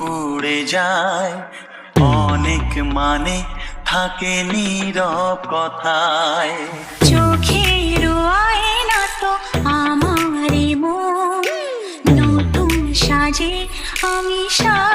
উড়ে যায়। অনেক মানে থাকে নীরব কথায়। চোখের আয়না তো আমারই মন, নতুন সাজে আমি